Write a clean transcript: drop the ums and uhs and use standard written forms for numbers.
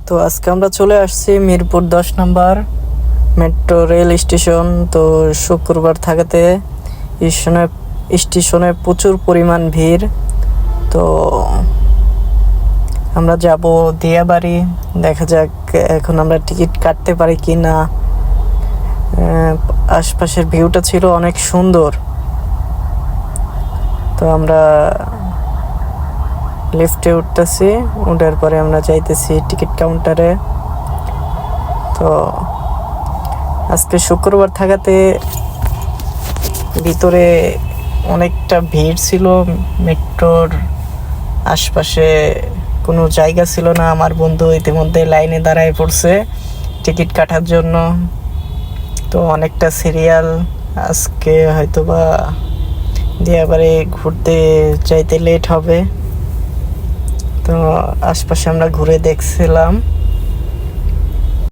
তো আজকে আমরা চলে আসছি মিরপুর 10 নম্বর মেট্রো রেল স্টেশন। তো শুক্রবার থাকাতে স্টেশনে প্রচুর পরিমাণ ভিড়। তো আমরা যাব দিয়াবাড়ি, দেখা যাক এখন আমরা টিকিট কাটতে পারি কি না। আশপাশের ভিউটা ছিল অনেক সুন্দর। তো আমরা লিফটে উঠতেছি, উঠার পরে আমরা যাইতেছি টিকিট কাউন্টারে। তো আজকে শুক্রবার থাকাতে ভিতরে অনেকটা ভিড় ছিল। মেট্রোর আশপাশে কোনো জায়গা ছিল না। আমার বন্ধু ইতিমধ্যে লাইনে দাঁড়ায় পড়ছে টিকিট কাটার জন্য। তো অনেকটা সিরিয়াল, আজকে হয়তো বা দিয়াবাড়ি ঘুরতে যাইতে লেট হবে। তো আশপাশে আমরা ঘুরে দেখছিলাম।